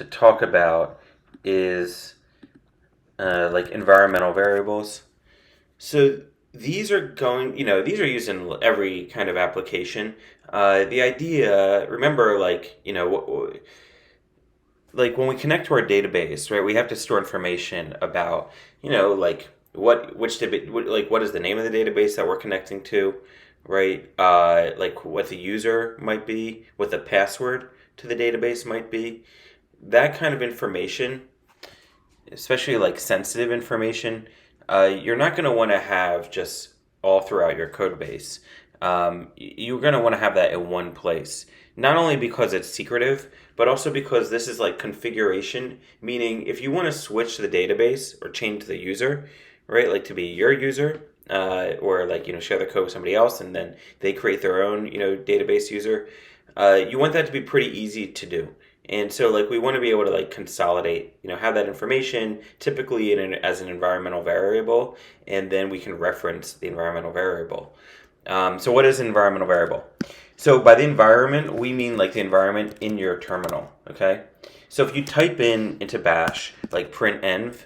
to talk about is like environmental variables. So these are going, these are used in every kind of application. The idea, remember, like when we connect to our database, right? We have to store information about, like what is the name of the database that we're connecting to, right? Like what the user might be, what the password to the database might be. That kind of information, especially like sensitive information, you're not going to want to have just all throughout your code base. You're going to want to have that in one place. Not only because it's secretive, but also because this is like configuration, meaning if you want to switch the database or change the user, right, like to be your user, or like, share the code with somebody else and then they create their own, database user, you want that to be pretty easy to do. And so like we want to be able to like consolidate, have that information typically as an environmental variable, and then we can reference the environmental variable. So what is an environmental variable? So by the environment, we mean like the environment in your terminal, okay? So if you type into bash, like printenv,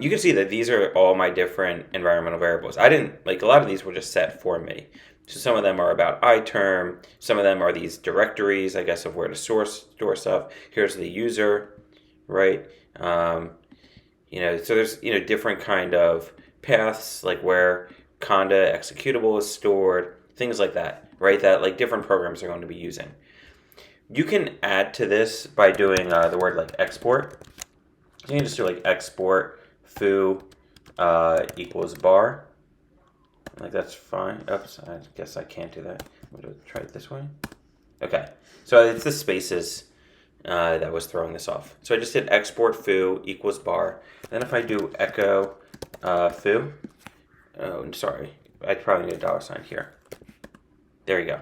you can see that these are all my different environmental variables. I didn't, like a lot of these were just set for me. So some of them are about iTerm, some of them are these directories, I guess, of where to store stuff. Here's the user, right? So there's, different kind of paths, like where conda executable is stored, things like that, right? That like different programs are going to be using. You can add to this by doing the word like export. So you can just do like export foo equals bar. Like that's fine. Oops, I guess I can't do that. I'm going to try it this way. Okay, so it's the spaces that was throwing this off. So I just did export foo equals bar. Then if I do echo foo, oh, I'm sorry, I probably need a $sign here. There you go.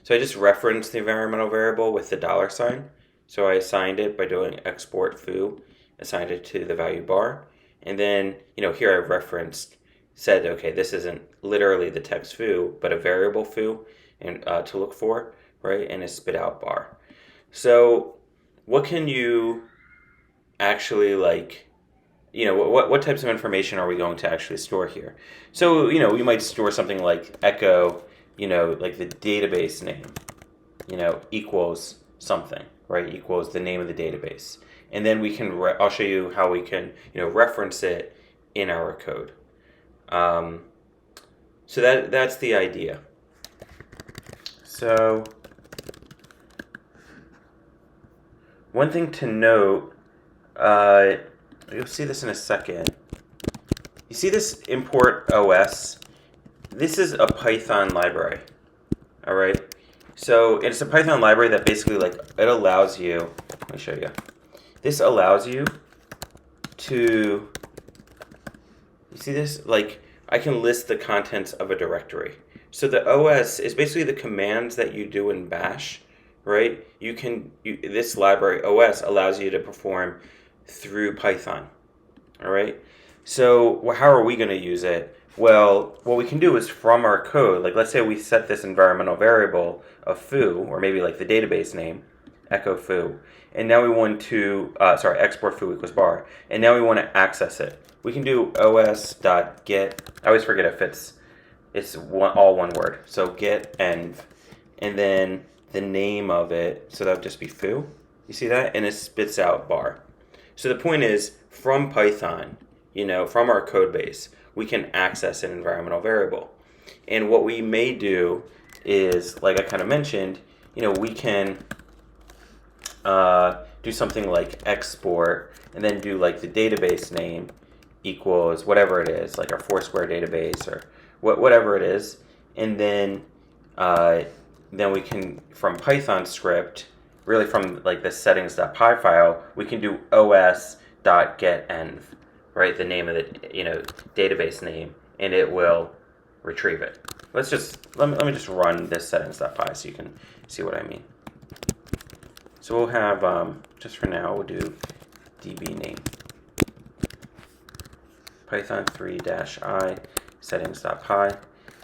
So I just referenced the environmental variable with the $sign. So I assigned it by doing export foo, assigned it to the value bar, and then here I referenced, said, okay, this isn't literally the text foo, but a variable foo, and to look for, right? And a spit out bar. So what can you actually like, what types of information are we going to actually store here? So, we might store something like echo, like the database name, equals something, right? Equals the name of the database. And then we can, I'll show you how we can, reference it in our code. So that's the idea. So one thing to note, you'll see this in a second. You see this import OS? This is a Python library. All right. So it's a Python library that basically like it allows you. Let me show you. This allows you to. You see this? Like I can list the contents of a directory. So the OS is basically the commands that you do in Bash, right? This library OS allows you to perform through Python. All right. So how are we going to use it? Well, what we can do is from our code, like let's say we set this environmental variable of foo, or maybe like the database name, echo foo, and now we want to, export foo equals bar, and now we want to access it. We can do os.get, I always forget if it's all one word, so get env, and then the name of it, so that would just be foo, you see that? And it spits out bar. So the point is, from Python, from our code base, we can access an environmental variable. And what we may do is, like I kind of mentioned, we can do something like export and then do like the database name equals whatever it is, like our Foursquare database or whatever it is. And then we can, from Python script, really from like the settings.py file, we can do os.getEnv, right? The name of the database name, and it will retrieve it. Let me just run this settings.py so you can see what I mean. So we'll have just for now we'll do db name python 3-i settings.py,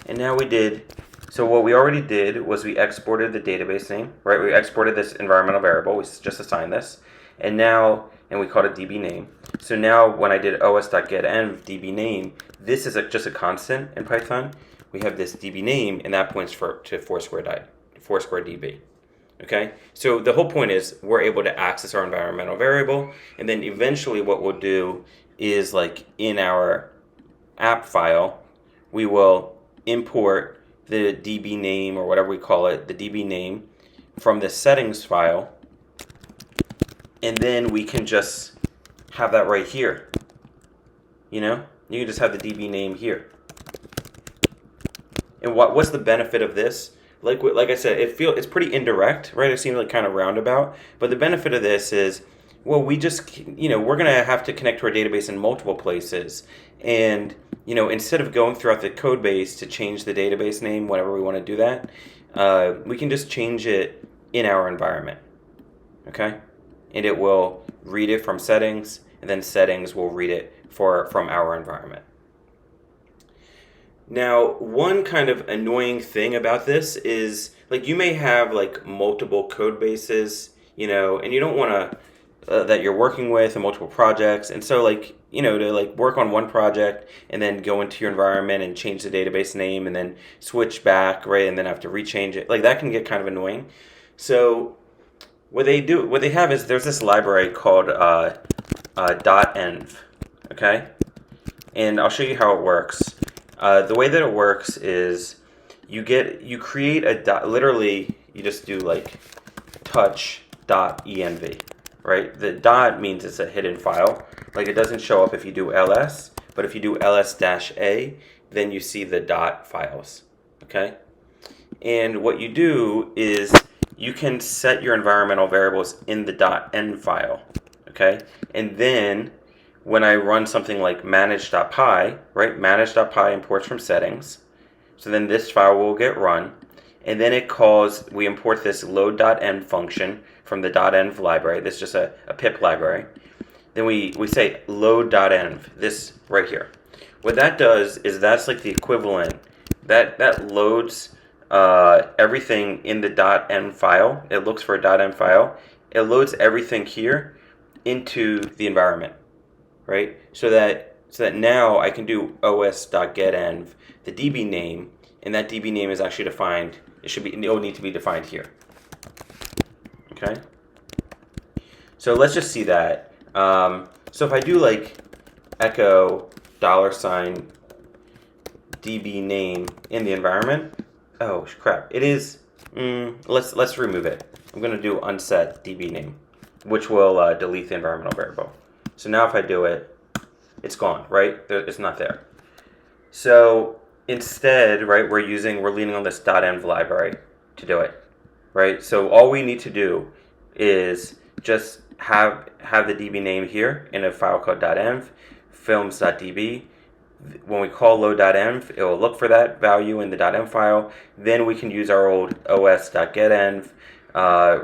and now we did. So what we already did was we exported the database name, right? We exported this environmental variable. We just assigned this, And now, and we called it DB name. So now when I did os.getEnv DB name, this is just a constant in Python. We have this DB name, and that points to Foursquare DB. Okay, so the whole point is we're able to access our environmental variable, and then eventually what we'll do is, like, in our app file, we will import the DB name, or whatever we call it, the DB name, from the settings file, and then we can just have that right here. You know, you can just have the DB name here. And what's the benefit of this? Like I said, it's pretty indirect, right? It seems like kind of roundabout, but the benefit of this is, well, we just, we're gonna have to connect to our database in multiple places, and instead of going throughout the code base to change the database name whenever we want to do that, we can just change it in our environment. Okay, and it will read it from settings, and then settings will read it from our environment. Now, one kind of annoying thing about this is, like, you may have, like, multiple code bases, and you don't want to, that you're working with in multiple projects. And so, like, to, like, work on one project and then go into your environment and change the database name and then switch back, right, and then have to rechange it. Like, that can get kind of annoying. So what they have is there's this library called .env, okay? And I'll show you how it works. The way that it works is you create literally you just do like touch.env, right? The dot means it's a hidden file. Like, it doesn't show up if you do ls, but if you do ls-a, then you see the dot files, okay? And what you do is you can set your environmental variables in the .env file, okay? And then when I run something like manage.py, right? Manage.py imports from settings. So then this file will get run. And then we import this load.env function from the .env library. This is just a pip library. Then we say load.env, this right here. What that does is that's like the equivalent. That loads everything in the .env file. It looks for a .env file. It loads everything here into the environment. Right, so that now I can do os.getEnv, the DB name, and that DB name is actually defined. It'll need to be defined here. Okay, so let's just see that. So if I do like echo $DB name in the environment, oh crap, it is. Let's remove it. I'm going to do unset DB name, which will delete the environmental variable. So now if I do it, it's gone, right? It's not there. So instead, right, we're leaning on this .env library to do it, right? So all we need to do is just have the DB name here in a file called .env, films.db. When we call load.env, it will look for that value in the .env file. Then we can use our old os.getEnv,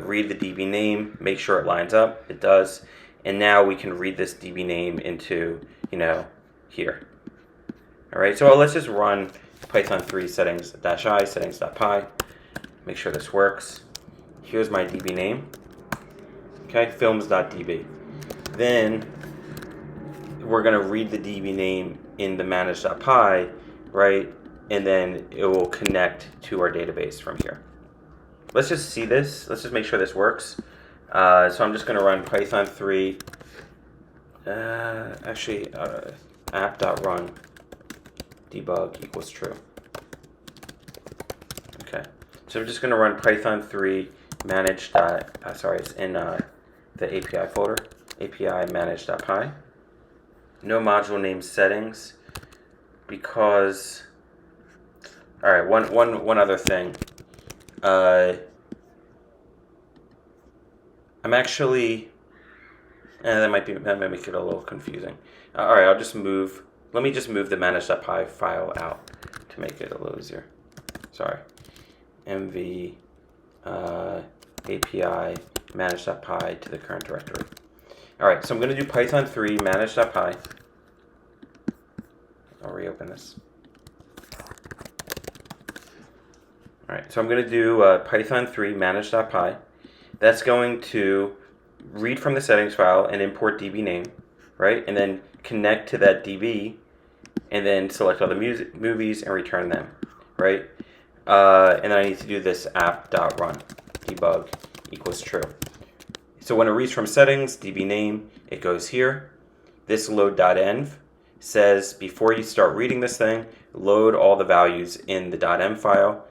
read the DB name, make sure it lines up. It does. And now we can read this DB name into, here. All right, so let's just run Python 3 settings-i, settings.py. Make sure this works. Here's my DB name. Okay, films.db. Then we're going to read the DB name in the manage.py, right? And then it will connect to our database from here. Let's just see this. Let's just make sure this works. So I'm just going to run Python 3, app.run debug equals true. Okay, so I'm just going to run Python 3 manage. It's in the API folder, API manage.py. No module name settings, because, all right, one other thing. I'm actually, that might make it a little confusing. All right, let me just move the manage.py file out to make it a little easier. Sorry. MV API manage.py to the current directory. All right, so I'm going to do Python 3 manage.py. I'll reopen this. All right, so I'm going to do Python 3 manage.py. That's going to read from the settings file and import DB name, right? And then connect to that DB, and then select all the movies and return them, right? And then I need to do this app.run debug equals true. So when it reads from settings, DB name, it goes here. This load.env says before you start reading this thing, load all the values in the .m file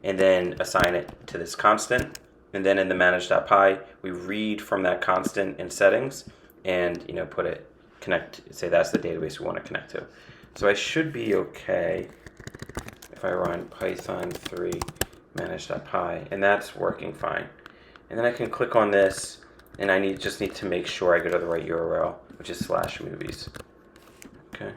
and then assign it to this constant. And then in the manage.py, we read from that constant in settings and put it, say that's the database we want to connect to. So I should be okay if I run python 3 manage.py, and that's working fine. And then I can click on this, and I just need to make sure I go to the right URL, which is /movies. Okay.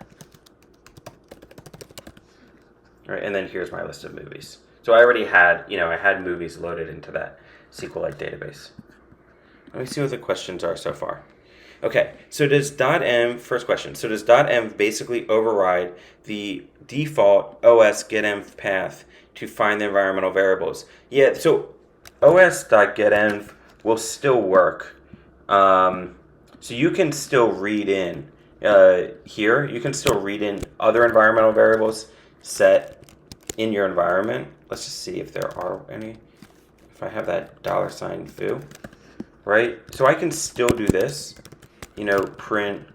All right, and then here's my list of movies. So I already had, I had movies loaded into that SQLite database. Let me see what the questions are so far. Okay, so does .m, first question, so does .m basically override the default os.getenv path to find the environmental variables? Yeah, so os.getenv will still work. So you can still read in here, you can still read in other environmental variables set in your environment. Let's just see if there are any. If I have that $foo, right? So I can still do this, print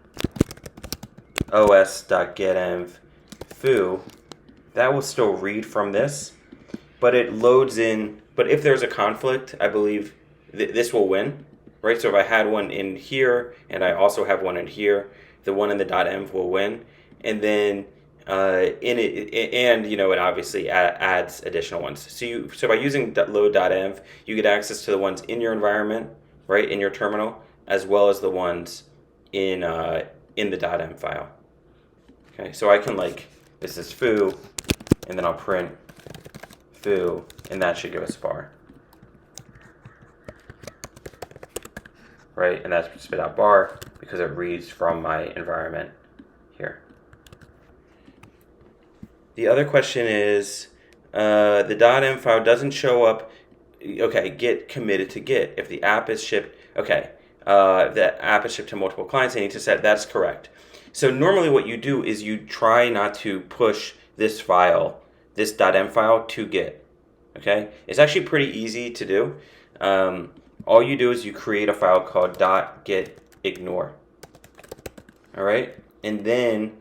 os.getenv foo. That will still read from this, but it loads in. But if there's a conflict, I believe this will win, right? So if I had one in here and I also have one in here, the one in the .env will win, and then in it, and it obviously adds additional ones. So by using load.env, you get access to the ones in your environment, right, in your terminal, as well as the ones in the .m file. Okay, so I can this is foo, and then I'll print foo, and that should give us bar, right? And that's spit out bar because it reads from my environment here. The other question is the .m file doesn't show up. Okay, Git committed to Git. If the app is shipped, okay, the app is shipped to multiple clients, I need to set, that's correct. So normally what you do is you try not to push this file, this .m file, to Git. Okay, it's actually pretty easy to do. All you do is you create a file called .gitignore. All right, and then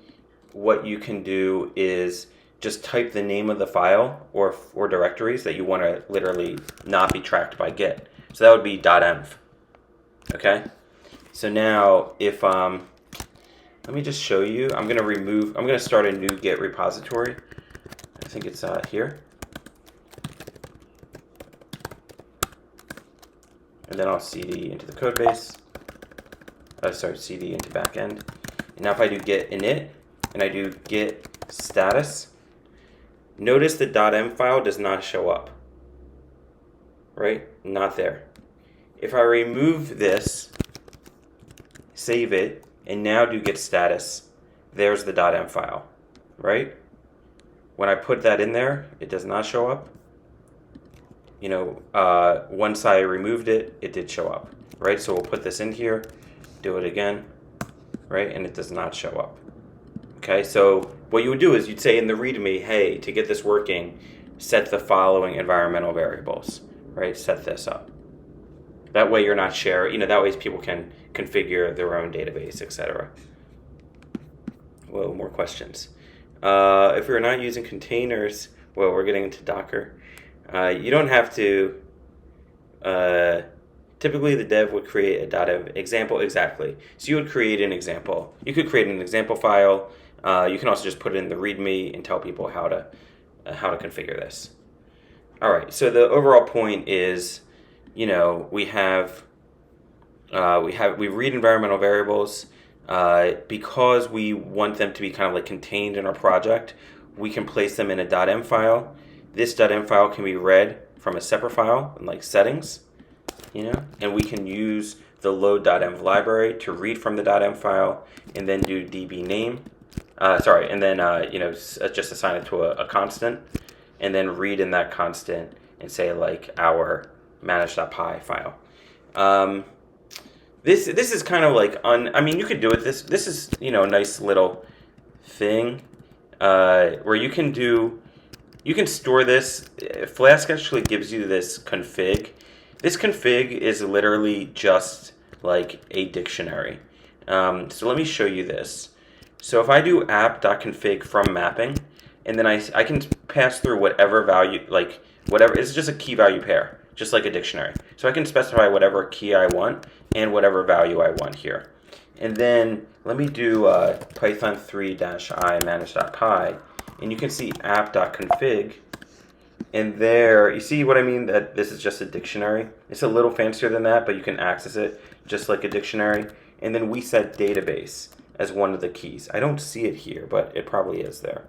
what you can do is just type the name of the file or directories that you want to literally not be tracked by Git. So that would be .env. Okay, so now if let me just show you. I'm going to start a new Git repository. I think it's here. And then I'll cd into the code base. Cd into backend. And now if I do git init and I do git status, notice the .m file does not show up. Right? Not there. If I remove this, save it, and now do git status, there's the .m file. Right? When I put that in there, it does not show up. Once I removed it, it did show up, right? So we'll put this in here, do it again, right? And it does not show up. Okay, so what you would do is you'd say in the README, hey, to get this working, set the following environmental variables, right? Set this up. That way you're not sharing, that way people can configure their own database, etc. Whoa, more questions. If we're not using containers, well, we're getting into Docker. You don't have to. Typically, the dev would create a .env example. Exactly. So you would create an example. You could create an example file. You can also just put it in the README and tell people how to configure this. All right. So the overall point is, we read environmental variables because we want them to be kind of contained in our project. We can place them in a .m file. This .m file can be read from a separate file in settings, and we can use the load.env library to read from the .m file and then do db name, and then just assign it to a constant and then read in that constant and say our manage.py file. This is kind of like I mean, you could do it. This is a nice little thing where you can store this. Flask actually gives you this config. This config is literally just like a dictionary. So let me show you this. So if I do app.config from mapping, and then I can pass through whatever value, like whatever, it's just a key value pair, just like a dictionary. So I can specify whatever key I want and whatever value I want here. And then let me do python 3-i manage.py, and you can see app.config. And there, you see what I mean? That this is just a dictionary. It's a little fancier than that, but you can access it just like a dictionary. And then we set database as one of the keys. I don't see it here, but it probably is there.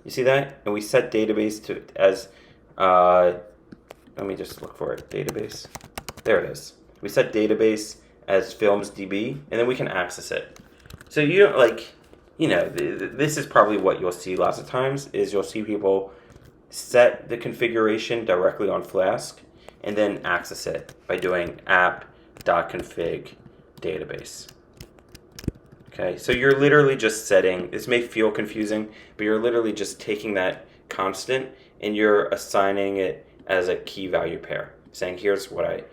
You see that? And we set database to as, let me just look for it, database. There it is. We set database as filmsdb, and then we can access it. So you don't this is probably what you'll see lots of times, is you'll see people set the configuration directly on Flask and then access it by doing app.config database. Okay, so you're literally just setting, this may feel confusing, but you're literally just taking that constant and you're assigning it as a key value pair, saying here's my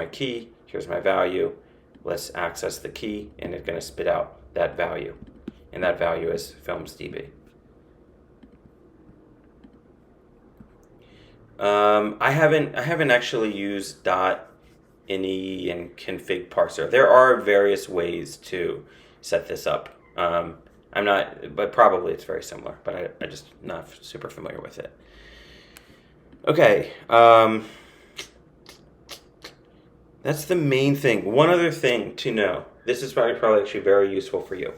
key, here's my value, let's access the key, and it's going to spit out that value, and that value is filmsdb. I haven't actually used .ini and config parser. There are various ways to set this up. I'm not, but probably it's very similar, but I just not super familiar with it. Okay, that's the main thing. One other thing to know. This is probably actually very useful for you.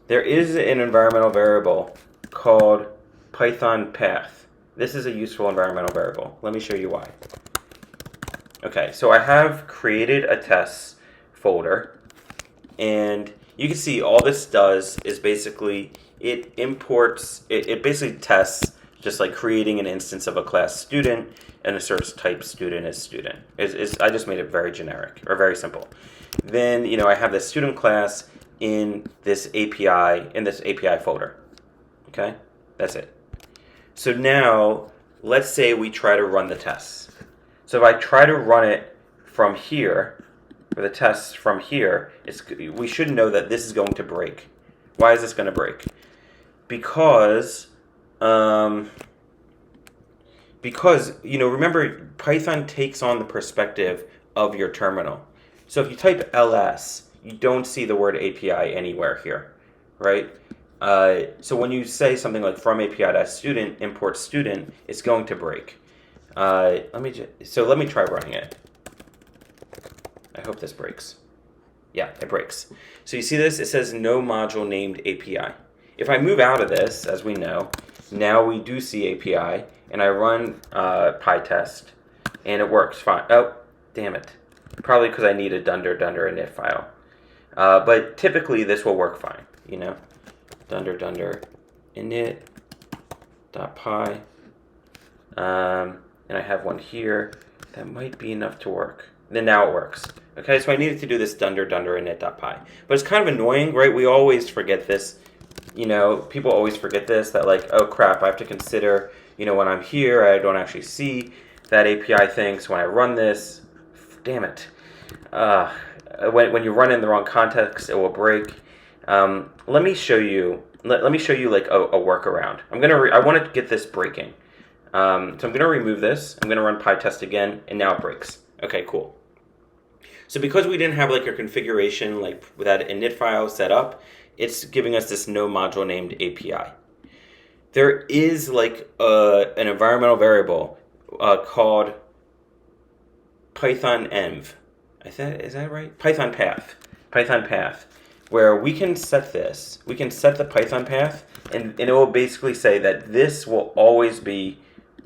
There is an environmental variable called Python path. This is a useful environmental variable. Let me show you why. Okay, so I have created a tests folder, and you can see all this does is basically it imports, it basically tests just like creating an instance of a class student and asserts type student as student. I just made it very generic or very simple. Then I have this student class in this API folder. Okay, that's it. So now let's say we try to run the tests. So if I try to run it from here, or the tests from here, we should know that this is going to break. Why is this going to break? Because remember, Python takes on the perspective of your terminal. So if you type ls, you don't see the word API anywhere here, right? So when you say something like from API.student import student, it's going to break. Let me try running it. I hope this breaks. Yeah, it breaks. So you see this? It says no module named API. If I move out of this, as we know, now we do see API, and I run PyTest, and it works fine. Oh, damn it. Probably because I need a dunder init file. But typically this will work fine, dunder init.py. And I have one here. That might be enough to work. Then now it works. Okay, so I needed to do this dunder init.py. But it's kind of annoying, right? We always forget this. People always forget this, that like, oh crap, I have to consider, when I'm here, I don't actually see that API thing. So when I run this, damn it. When you run in the wrong context, it will break. Let me show you. Let me show you like a workaround. I want to get this breaking. So I'm going to remove this. I'm going to run PyTest again, and now it breaks. Okay, cool. So because we didn't have like a configuration like with that init file set up, it's giving us this no module named API. There is like an environmental variable called Python env. Is that right? Python path, where we can set this. We can set the Python path, and it will basically say that this will always be,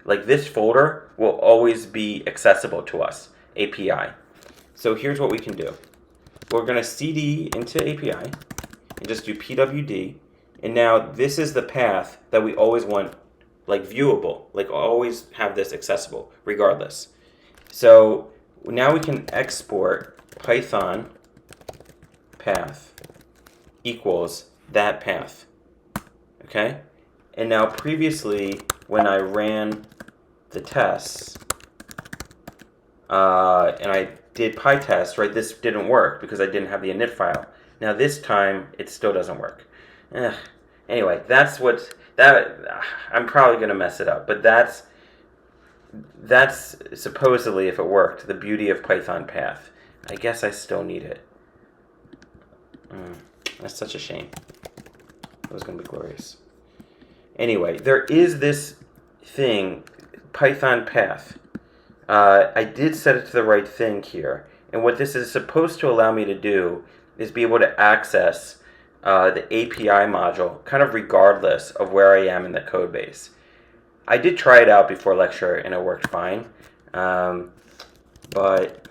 like this folder will always be accessible to us, API. So here's what we can do. We're going to cd into API and just do pwd. And now this is the path that we always want, like viewable, like always have this accessible regardless. So now we can export Python path equals that path. Okay? And now previously, when I ran the tests, and I did PyTest, right, this didn't work because I didn't have the init file. Now this time, it still doesn't work. Anyway, I'm probably going to mess it up, but that's supposedly, if it worked, the beauty of Python path. I guess I still need it. That's such a shame. It was going to be glorious. Anyway, there is this thing, Python path. I did set it to the right thing here. And what this is supposed to allow me to do is be able to access the API module kind of regardless of where I am in the code base. I did try it out before lecture and it worked fine. But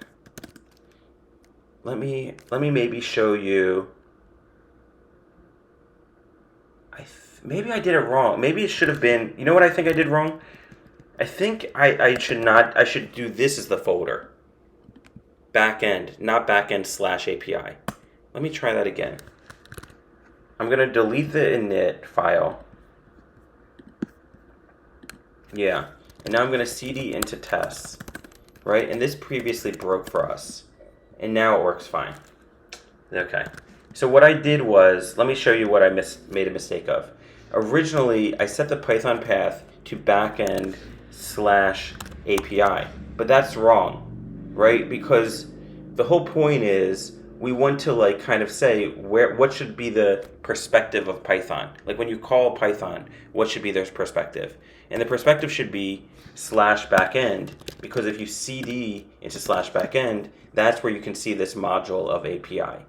let me maybe show you. Maybe I did it wrong. Maybe it should have been. You know what I think I did wrong? I think I should not. I should do this as the folder. Backend, not backend / API. Let me try that again. I'm gonna delete the init file. Yeah, and now I'm gonna cd into tests, right? And this previously broke for us, and now it works fine. Okay. So what I did was, let me show you what I made a mistake of. Originally, I set the Python path to backend / API, but that's wrong, right? Because the whole point is we want to like kind of say what should be the perspective of Python. Like when you call Python, what should be their perspective? And the perspective should be /backend, because if you cd into /backend, that's where you can see this module of API.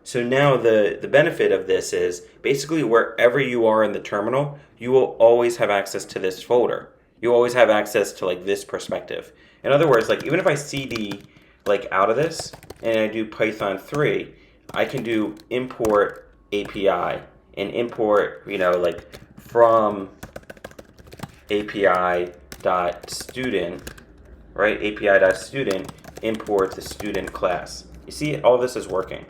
So now the benefit of this is basically wherever you are in the terminal, you will always have access to this folder. You always have access to like this perspective. In other words, like even if I cd like out of this and I do Python 3, I can do import API and import, like from API.student, right? API.student import the student class. You see, all this is working.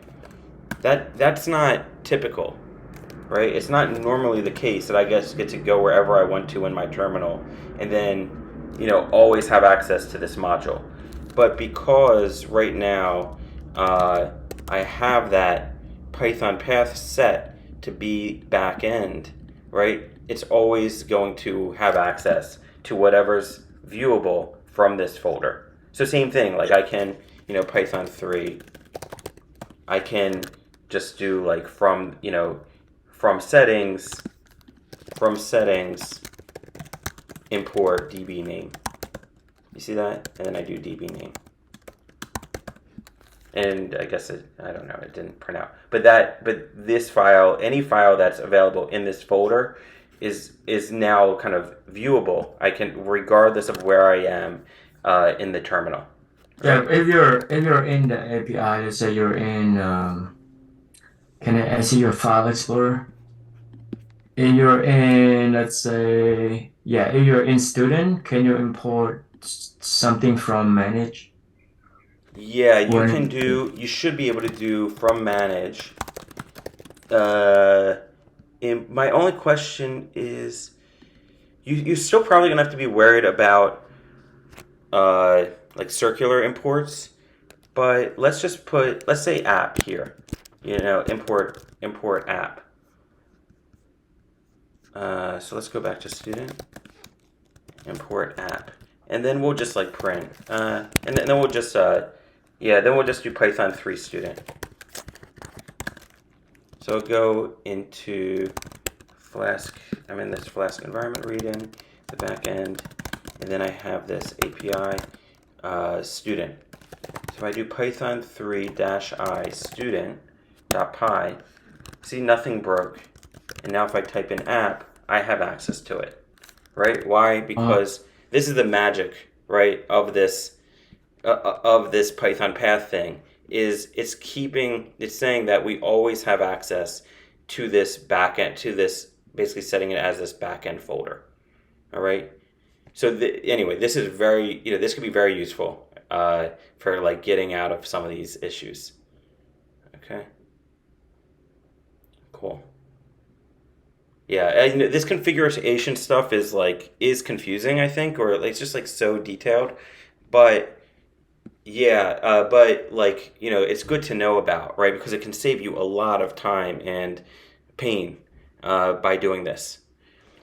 That's not typical, right? It's not normally the case that I get to go wherever I want to in my terminal and then, always have access to this module. But because right now I have that Python path set to be backend, right? It's always going to have access to whatever's viewable from this folder. So same thing, like I can, Python 3, I can just do like from settings, import DB name. You see that? And then I do DB name. And I guess I don't know, it didn't print out. But this file, any file that's available in this folder is now kind of viewable. I can, regardless of where I am in the terminal. Yeah, if you're in the API, let's say you're in, can I see your file explorer? If you're in, let's say, if you're in student, can you import something from manage? Yeah, you should be able to do from manage. My only question is, you're still probably gonna have to be worried about like circular imports, but let's say app here, import app. So let's go back to student, import app, and then we'll just like print, and then we'll just then we'll just do Python 3 student. So I'll go into Flask. I'm in this Flask environment region, the backend, and then I have this API student. So if I do Python 3-i student.py, see, nothing broke. And now if I type in app, I have access to it, right? Why? Because this is the magic, right, of this Python path thing. It's saying that we always have access to this backend, to this, basically setting it as this backend folder. All right. So anyway, this is this could be very useful for like getting out of some of these issues. Okay. Cool. Yeah, and this configuration stuff is confusing, I think, or it's just like so detailed. But yeah, but like it's good to know about, right? Because it can save you a lot of time and pain by doing this.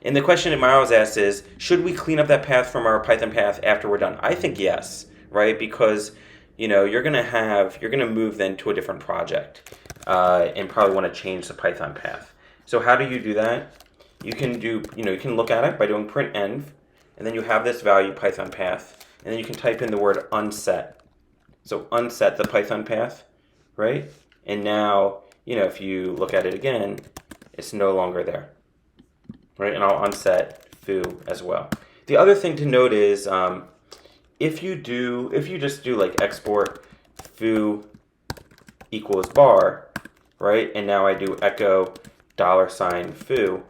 And the question that Miles asked is, should we clean up that path from our Python path after we're done? I think yes, right? Because you're gonna move then to a different project, and probably want to change the Python path. So how do you do that? You can look at it by doing print env, and then you have this value Python path, and then you can type in the word unset. So unset the Python path, right? And now, if you look at it again, it's no longer there, right? And I'll unset foo as well. The other thing to note is if you just do like export foo equals bar, right? And now I do echo $foo.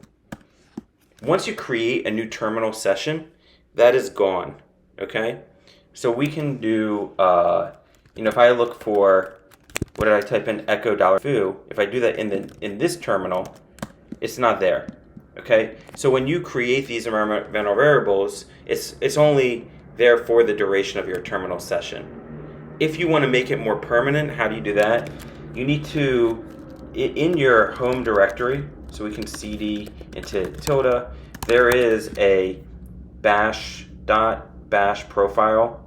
Once you create a new terminal session, that is gone, okay? So we can do, if I look for, what did I type in, echo $foo, if I do that in this terminal, it's not there, okay? So when you create these environmental variables, it's only there for the duration of your terminal session. If you want to make it more permanent, how do you do that? You need to, in your home directory, so we can cd into tilde, there is a bash.bash profile.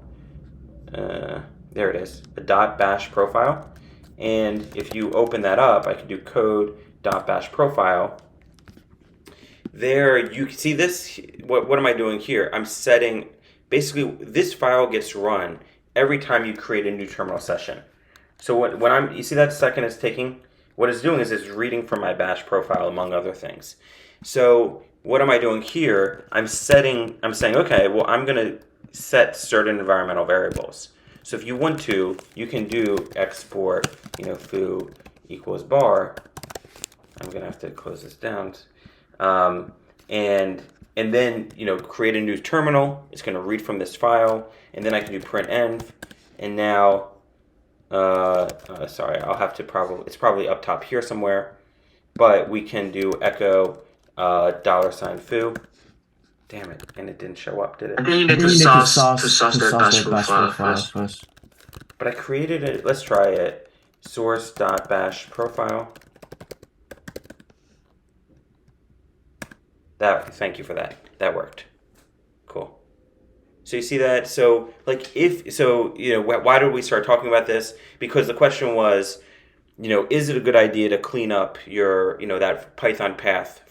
There it is, a .bash profile. And if you open that up, I can do code.bash profile. There you can see this. What am I doing here? I'm setting, basically this file gets run every time you create a new terminal session. So when you see that second it's taking, what it's doing is it's reading from my bash profile, among other things. So what am I doing here? I'm saying, okay, well, I'm going to set certain environmental variables. So if you want to, you can do export, foo equals bar. I'm going to have to close this down. And then, create a new terminal. It's going to read from this file. And then I can do print env. And now, sorry, I'll have to it's probably up top here somewhere. But we can do echo $foo. Damn it, and it didn't show up, did it? I think you need to sauce that bash profile first. But I created it. Let's try it. Source.bash profile. Thank you for that. That worked. Cool. So you see that? So why did we start talking about this? Because the question was, is it a good idea to clean up your, that Python path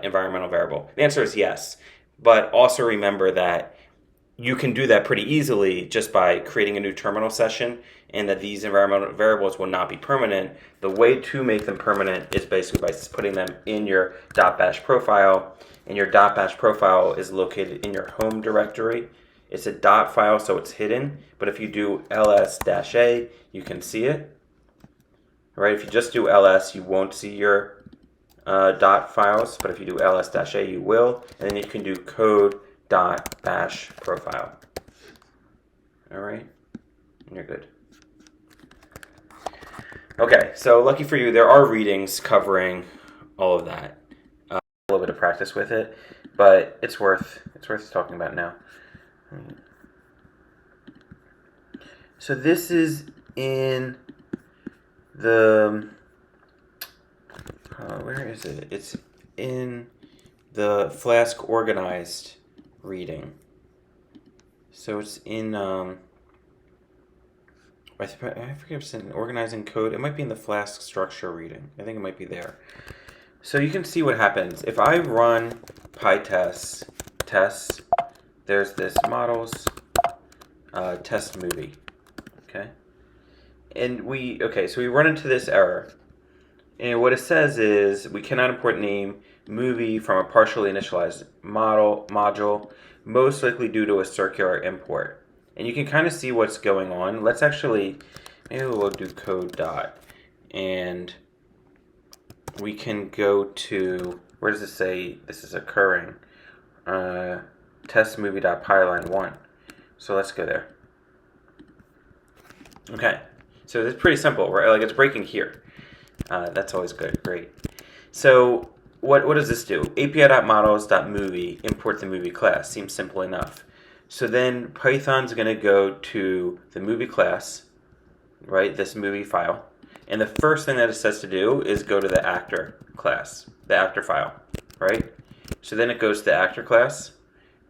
environmental variable? The answer is yes. But also remember that you can do that pretty easily just by creating a new terminal session, and that these environmental variables will not be permanent. The way to make them permanent is basically by putting them in your .bash profile, and your .bash profile is located in your home directory. It's a dot file, so it's hidden, but if you do ls-a, you can see it. Right? If you just do ls, you won't see your dot files, but if you do ls-a, you will, and then you can do code.bash profile. All right, and you're good. Okay, so lucky for you, there are readings covering all of that. A little bit of practice with it, but it's worth talking about now. So this is in the where is it? It's in the Flask organized reading. So it's in I forget if it's in organizing code. It might be in the Flask structure reading. I think it might be there. So you can see what happens if I run pytest tests. There's this models test movie. Okay, and so we run into this error. And what it says is we cannot import name movie from a partially initialized module, most likely due to a circular import. And you can kind of see what's going on. Let's maybe we'll do code dot, and we can go to, where does it say this is occurring? Test movie.pyline 1. So let's go there. Okay, so it's pretty simple, right? Like it's breaking here. That's always good, great. So what does this do? API.models.movie, import the movie class. Seems simple enough. So then Python's going to go to the movie class, right, this movie file. And the first thing that it says to do is go to the actor class, the actor file, right? So then it goes to the actor class,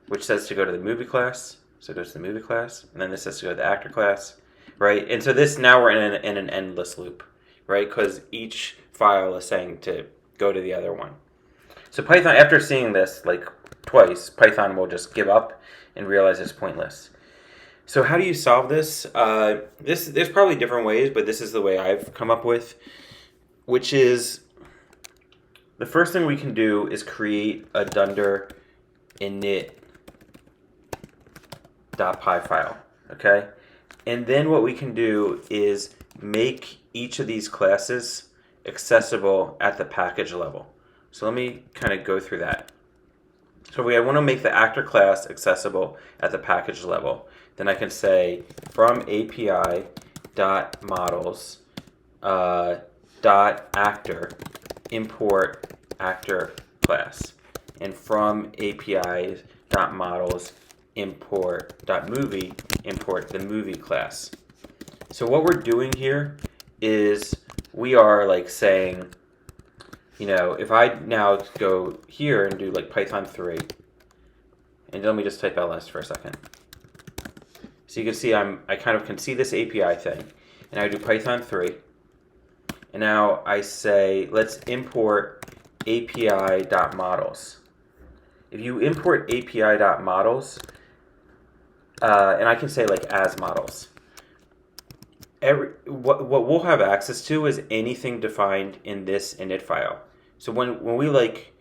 which says to go to the movie class. So it goes to the movie class, and then this says to go to the actor class, right? And so this, now we're in an endless loop, right? Because each file is saying to go to the other one. So Python, after seeing this like twice, Python will just give up and realize it's pointless. So how do you solve this? There's probably different ways, but this is the way I've come up with, which is the first thing we can do is create a dunder init.py file, okay? And then what we can do is make each of these classes accessible at the package level. So let me kind of go through that. So we want to make the actor class accessible at the package level. Then I can say from API.models .actor import actor class, and from API.models import.movie import the movie class. So what we're doing here is we are like saying, if I now go here and do like Python 3, and let me just type ls for a second. So you can see I kind of can see this API thing, and I do Python 3, and now I say let's import API.models. If you import API.models, and I can say like as models, what we'll have access to is anything defined in this init file. So when we like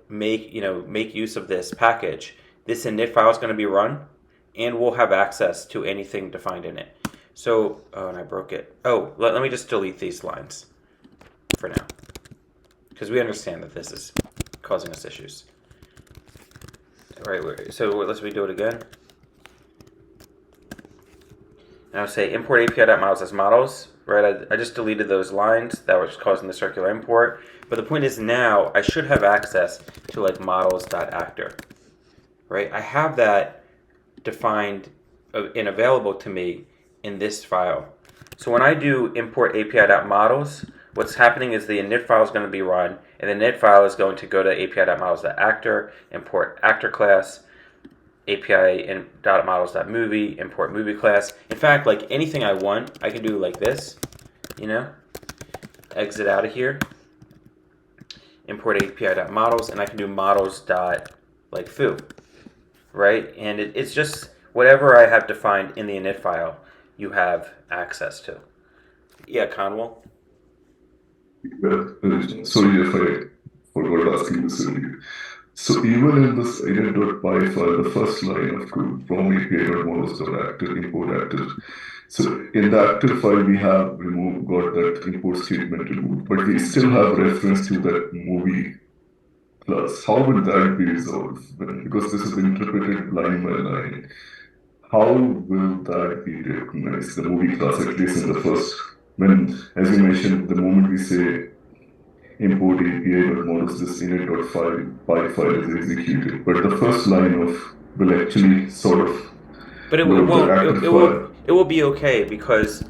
make use of this package, this init file is going to be run, and we'll have access to anything defined in it. So and I broke it. Let me just delete these lines for now, because we understand that this is causing us issues. All right, so let's redo it again. Now say import API.models as models, right? I just deleted those lines that was causing the circular import. But the point is now I should have access to like models.actor, right? I have that defined and available to me in this file. So when I do import API.models, what's happening is the init file is going to be run, and the init file is going to go to API.models.actor, import actor class, API.models.movie, import movie class. In fact, like anything I want, I can do like this, exit out of here, import API.models, and I can do models.foo, right? And it's just whatever I have defined in the init file, you have access to. Yeah, Conwell? Sorry if I forgot asking this earlier. So even in this init.py file, the first line of code from API.models.actor import actor. So in the actor file, we have got that import statement removed, but we still have reference to that movie class. How would that be resolved? Because this is interpreted line by line. How will that be recognized, the movie class, at least in the first? As you mentioned, the moment we say import API.models, this init.py file is executed, but the first line will actually sort of. But it will be okay, because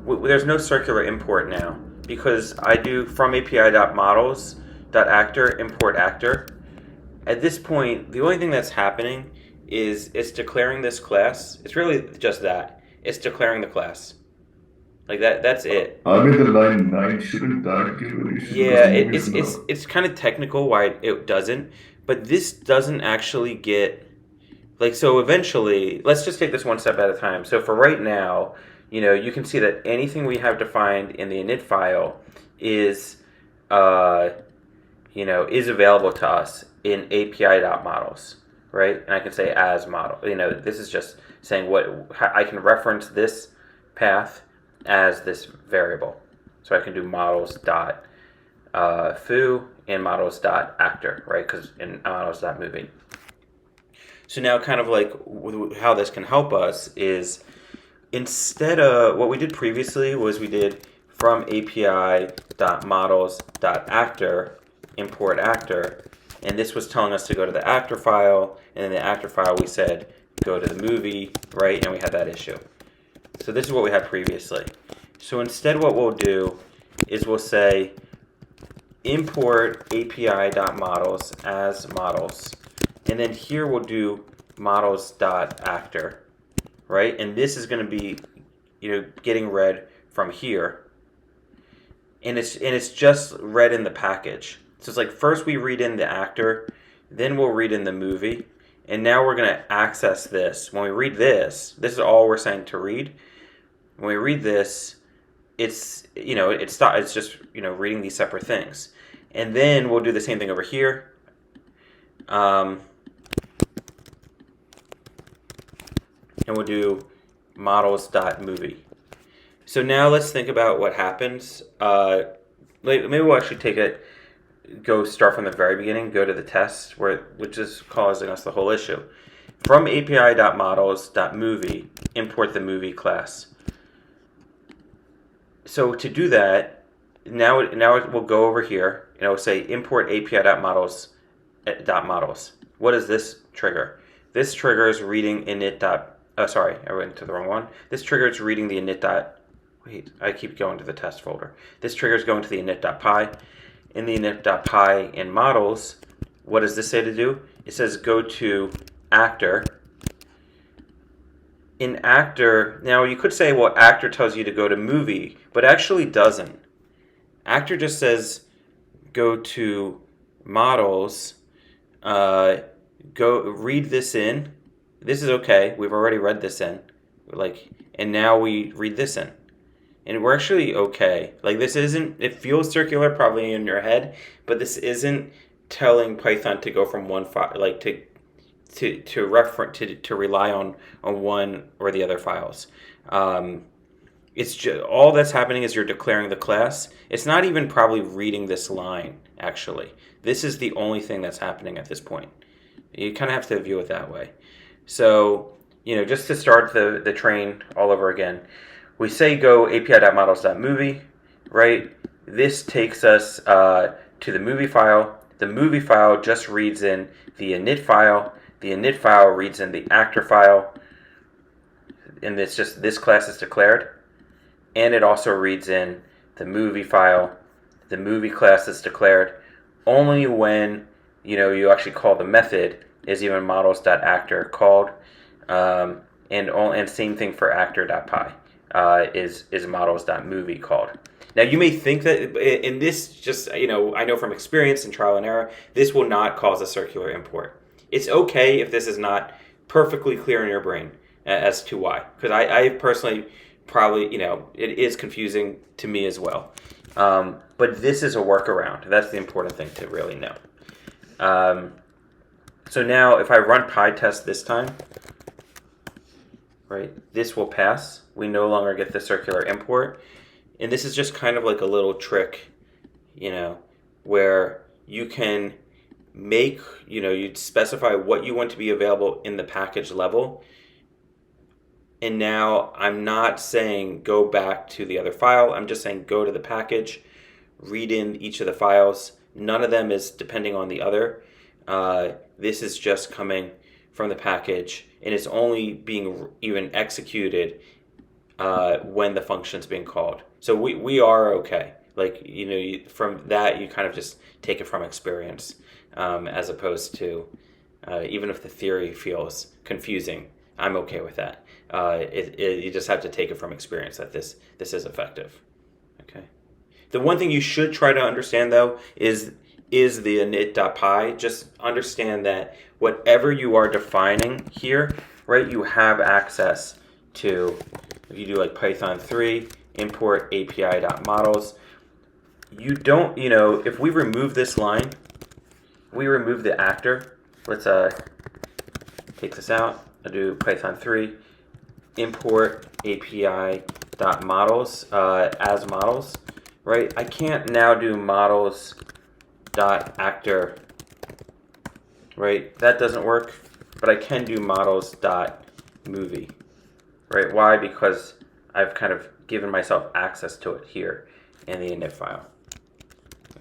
there's no circular import now, because I do from API.models.actor import actor. At this point, the only thing that's happening is it's declaring this class. It's really just that. It's declaring the class. Like that's it. I mean, the line 9, shouldn't that give an issue? Yeah, it's kind of technical why it doesn't, but this doesn't actually get, like, so eventually, let's just take this one step at a time. So for right now, you can see that anything we have defined in the init file is available to us in API.models, right? And I can say as model. This is just saying I can reference this path as this variable. So I can do models.foo and models.actor, right? Because in models.movie. So now kind of like how this can help us is, instead of what we did previously was we did from API.models.actor, import actor, and this was telling us to go to the actor file, and in the actor file we said go to the movie, right? And we had that issue. So this is what we had previously. So instead what we'll do is we'll say import API.models as models, and then here we'll do models.actor, right? And this is going to be, getting read from here, and it's just read in the package. So it's like first we read in the actor, then we'll read in the movie, and now we're going to access this. When we read this is all we're saying to read. When we read this, it's just reading these separate things, and then we'll do the same thing over here. And we'll do models.movie. So now let's think about what happens. Maybe we'll actually start from the very beginning, go to the test, which is causing us the whole issue. From API.models.movie, import the movie class. So to do that, now we'll go over here and we'll say import API.models. What does this trigger? This triggers reading init. Sorry, I went to the wrong one. This triggers reading the init. Wait, I keep going to the test folder. This triggers going to the init.py. In the init.py in models, what does this say to do? It says go to actor. In actor, now you could say, well, actor tells you to go to movie, but actually doesn't. Actor just says go to models, go read this in. This is okay. We've already read this in, and now we read this in, and we're actually okay. This isn't. It feels circular probably in your head, but this isn't telling Python to go from one file, to rely on one or the other files. It's just, all that's happening is you're declaring the class. It's not even probably reading this line, actually. This is the only thing that's happening at this point. You kind of have to view it that way. So, just to start the train all over again, we say go API.models.movie, right? This takes us to the movie file. The movie file just reads in the init file. The init file reads in the actor file. And it's just this class is declared. And it also reads in the movie file. The movie class is declared. Only when you actually call the method is even models.actor called, and same thing for actor.py is models.movie called. Now you may think that in this, just I know from experience and trial and error, this will not cause a circular import. It's okay if this is not perfectly clear in your brain as to why, because I personally probably it is confusing to me as well. But this is a workaround. That's the important thing to really know. So now if I run PyTest this time, right, this will pass. We no longer get the circular import. And this is just kind of like a little trick, where you can make, you'd specify what you want to be available in the package level. And now I'm not saying go back to the other file. I'm just saying go to the package, read in each of the files. None of them is depending on the other. This is just coming from the package, and it's only being even executed when the function's being called. So we are okay. From that, you kind of just take it from experience, as opposed to, even if the theory feels confusing, I'm okay with that. You just have to take it from experience that this is effective. Okay. The one thing you should try to understand, though, is the init.py. Just understand that whatever you are defining here, right, you have access to. If you do Python 3, import API.models, you don't, if we remove this line, we remove the actor. Let's take this out. I'll do Python 3, import API.models as models, right? I can't now do models.actor, right? That doesn't work, but I can do models.movie, right? Why? Because I've kind of given myself access to it here. and the init file.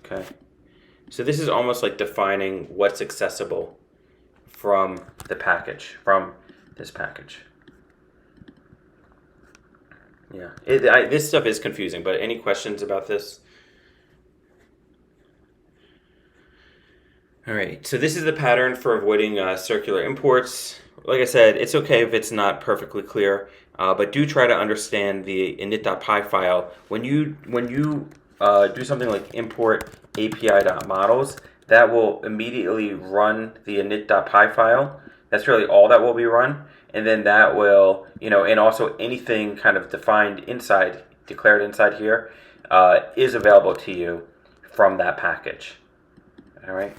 Okay, so this is almost like defining what's accessible from the package, from this package. Yeah, this stuff is confusing, but any questions about this? All right, so this is the pattern for avoiding circular imports. Like I said, it's okay if it's not perfectly clear, but do try to understand the init.py file. When you do something like import api.models, that will immediately run the init.py file. That's really all that will be run. And then that will, and also anything kind of defined inside, declared inside here, is available to you from that package. All right.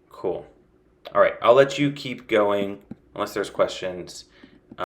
Cool. All right, I'll let you keep going unless there's questions.